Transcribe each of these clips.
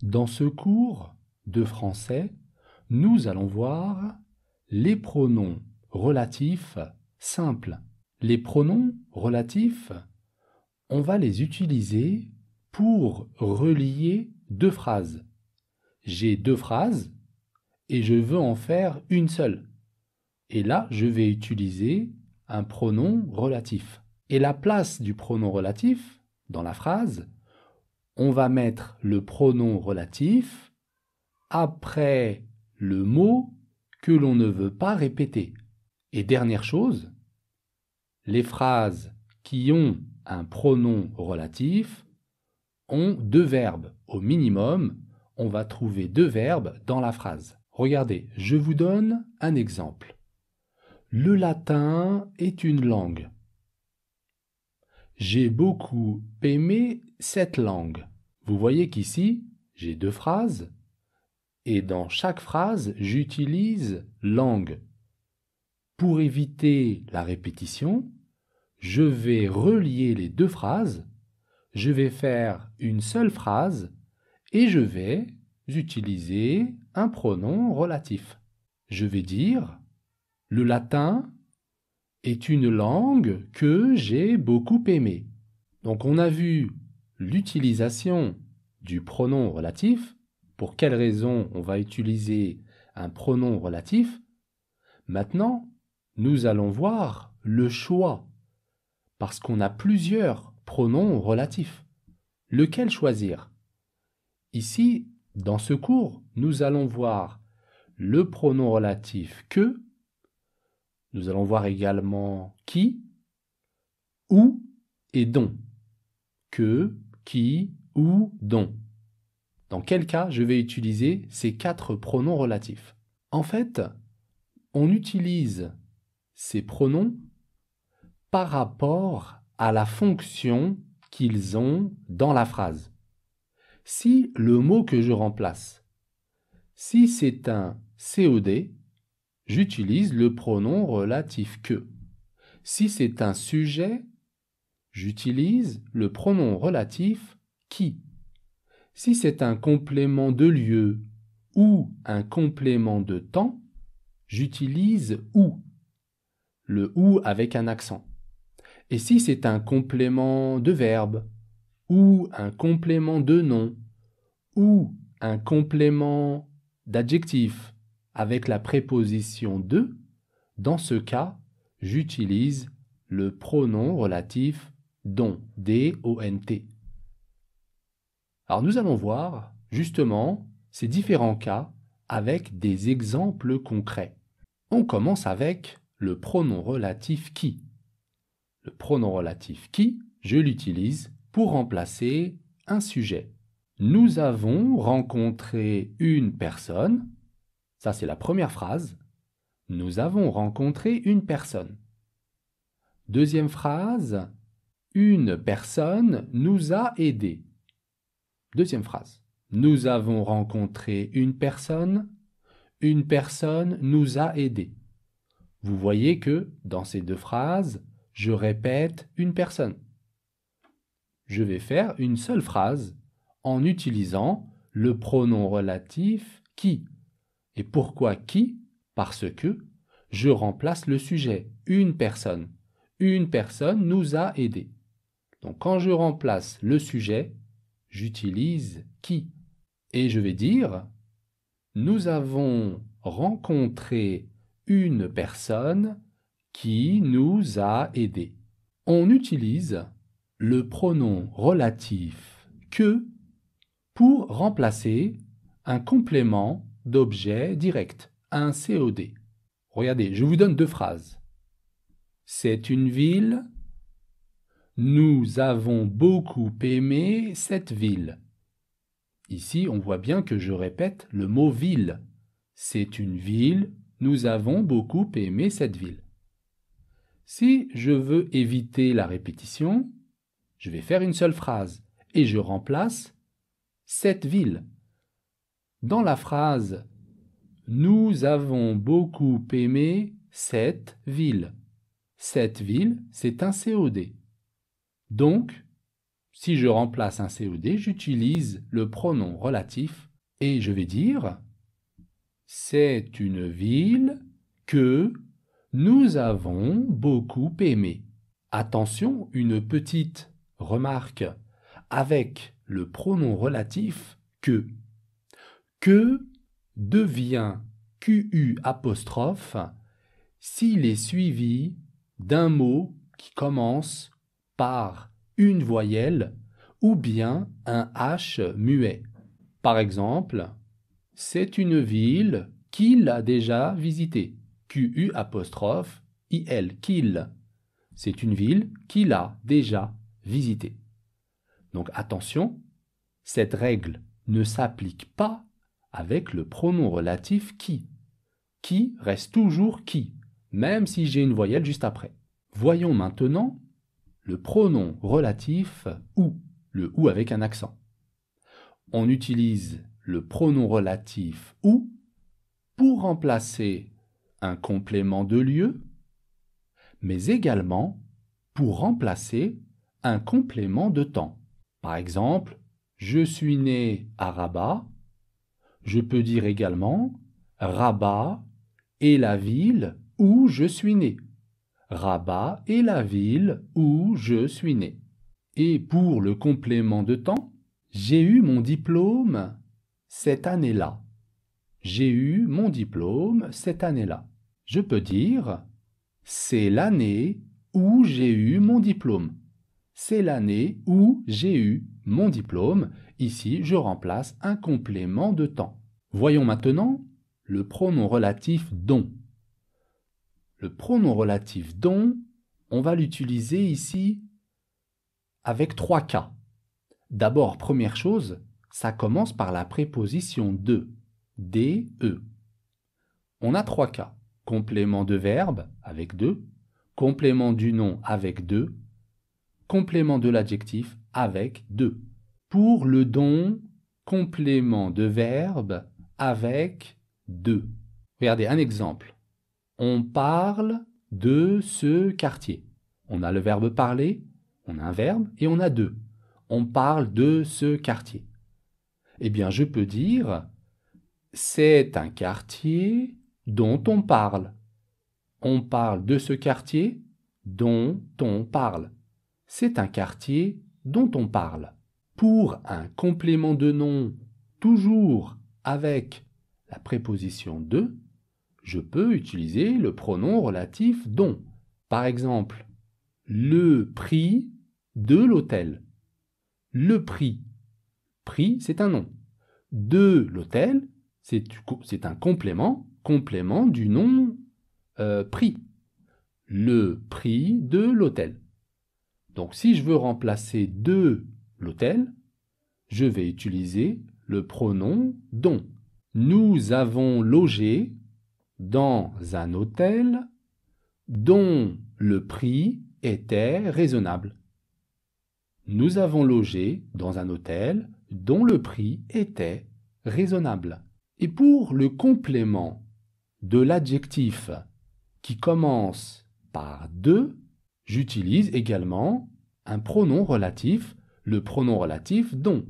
Dans ce cours de français, nous allons voir les pronoms relatifs simples. Les pronoms relatifs, on va les utiliser pour relier deux phrases. J'ai deux phrases et je veux en faire une seule. Et là, je vais utiliser un pronom relatif. Et la place du pronom relatif dans la phrase, on va mettre le pronom relatif après le mot que l'on ne veut pas répéter. Et dernière chose, les phrases qui ont un pronom relatif ont deux verbes. Au minimum, on va trouver deux verbes dans la phrase. Regardez, je vous donne un exemple. Le latin est une langue. J'ai beaucoup aimé cette langue. Vous voyez qu'ici, j'ai deux phrases et dans chaque phrase, j'utilise langue. Pour éviter la répétition, je vais relier les deux phrases, je vais faire une seule phrase et je vais utiliser un pronom relatif. Je vais dire « Le latin est une langue que j'ai beaucoup aimée ». Donc on a vu l'utilisation du pronom relatif. Pour quelle raison on va utiliser un pronom relatif? Maintenant, nous allons voir le choix, parce qu'on a plusieurs pronoms relatifs. Lequel choisir? Ici, dans ce cours, nous allons voir le pronom relatif que, nous allons voir également qui, où et dont. Que, qui, où, dont. Dans quel cas je vais utiliser ces quatre pronoms relatifs? En fait, on utilise ces pronoms par rapport à la fonction qu'ils ont dans la phrase. Si le mot que je remplace, si c'est un COD, j'utilise le pronom relatif que. Si c'est un sujet, j'utilise le pronom relatif qui. Si c'est un complément de lieu ou un complément de temps, j'utilise ou, le ou avec un accent. Et si c'est un complément de verbe ou un complément de nom ou un complément d'adjectif avec la préposition de, dans ce cas, j'utilise le pronom relatif dont, D-O-N-T. Alors nous allons voir justement ces différents cas avec des exemples concrets. On commence avec le pronom relatif qui. Le pronom relatif qui, je l'utilise pour remplacer un sujet. Nous avons rencontré une personne. Ça, c'est la première phrase. Nous avons rencontré une personne. Deuxième phrase, une personne nous a aidés. Deuxième phrase. Nous avons rencontré une personne nous a aidés. Vous voyez que dans ces deux phrases, je répète une personne. Je vais faire une seule phrase en utilisant le pronom relatif qui. Et pourquoi qui? Parce que je remplace le sujet, une personne. Une personne nous a aidés. Donc quand je remplace le sujet, j'utilise qui. Et je vais dire, nous avons rencontré une personne qui nous a aidés. On utilise le pronom relatif que pour remplacer un complément d'objet direct, un COD. Regardez, je vous donne deux phrases. C'est une ville. Nous avons beaucoup aimé cette ville. Ici, on voit bien que je répète le mot ville. C'est une ville. Nous avons beaucoup aimé cette ville. Si je veux éviter la répétition, je vais faire une seule phrase et je remplace cette ville. Dans la phrase « Nous avons beaucoup aimé cette ville ». Cette ville, c'est un COD. Donc, Si je remplace un COD, j'utilise le pronom relatif et je vais dire « C'est une ville que nous avons beaucoup aimée ». Attention, une petite remarque avec le pronom relatif « que ». Que devient QU apostrophe s'il est suivi d'un mot qui commence par une voyelle ou bien un H muet. Par exemple, c'est une ville qu'il a déjà visitée. QU apostrophe IL, qu'il. C'est une ville qu'il a déjà visitée. Donc attention, cette règle ne s'applique pas avec le pronom relatif qui. Qui reste toujours qui, même si j'ai une voyelle juste après. Voyons maintenant le pronom relatif ou, le ou avec un accent. On utilise le pronom relatif ou pour remplacer un complément de lieu, mais également pour remplacer un complément de temps. Par exemple, je suis né à Rabat. Je peux dire également Rabat est la ville où je suis né. Rabat est la ville où je suis né. Et pour le complément de temps, j'ai eu mon diplôme cette année-là. J'ai eu mon diplôme cette année-là. Je peux dire c'est l'année où j'ai eu mon diplôme. C'est l'année où j'ai eu mon diplôme. Ici, je remplace un complément de temps. Voyons maintenant le pronom relatif dont. Le pronom relatif dont, on va l'utiliser ici avec 3 cas. D'abord, première chose, ça commence par la préposition de, DE. On a 3 cas. Complément de verbe avec de, complément du nom avec de, complément de l'adjectif avec de. Pour le don, complément de verbe avec de. Regardez un exemple. On parle de ce quartier. On a le verbe parler, on a un verbe et on a de. On parle de ce quartier. Eh bien, je peux dire c'est un quartier dont on parle. On parle de ce quartier dont on parle. C'est un quartier dont on parle. Pour un complément de nom, toujours avec la préposition de, je peux utiliser le pronom relatif dont. Par exemple, le prix de l'hôtel. Le prix. Prix, c'est un nom. De l'hôtel, c'est un complément du nom prix. Le prix de l'hôtel. Donc, si je veux remplacer de l'hôtel, je vais utiliser le pronom dont. Nous avons logé dans un hôtel dont le prix était raisonnable. Nous avons logé dans un hôtel dont le prix était raisonnable. Et pour le complément de l'adjectif qui commence par de, j'utilise également un pronom relatif, le pronom relatif dont.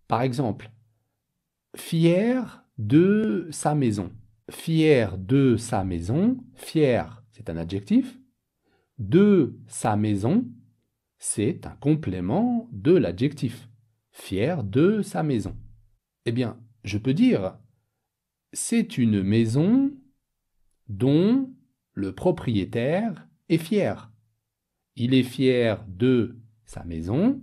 Par exemple, fier de sa maison. Fier de sa maison, fier, c'est un adjectif. De sa maison, c'est un complément de l'adjectif. Fier de sa maison. Eh bien, je peux dire, c'est une maison dont le propriétaire est fier. Il est fier de sa maison.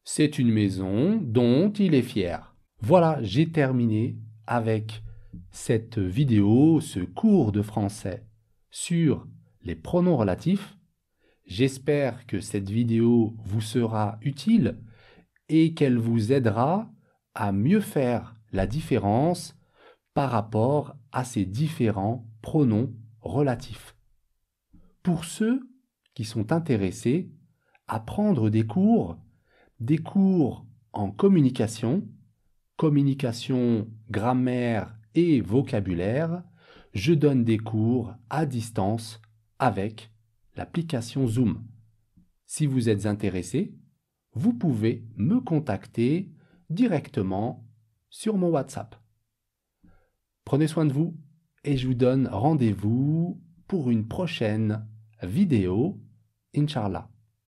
C'est une maison dont il est fier. Voilà, j'ai terminé avec cette vidéo, ce cours de français sur les pronoms relatifs. J'espère que cette vidéo vous sera utile et qu'elle vous aidera à mieux faire la différence par rapport à ces différents pronoms relatifs. Pour ceux qui sont intéressés à prendre des cours en communication, grammaire et vocabulaire, je donne des cours à distance avec l'application Zoom. Si vous êtes intéressé, vous pouvez me contacter directement sur mon WhatsApp. Prenez soin de vous et je vous donne rendez-vous pour une prochaine vidéo, Inch'Allah.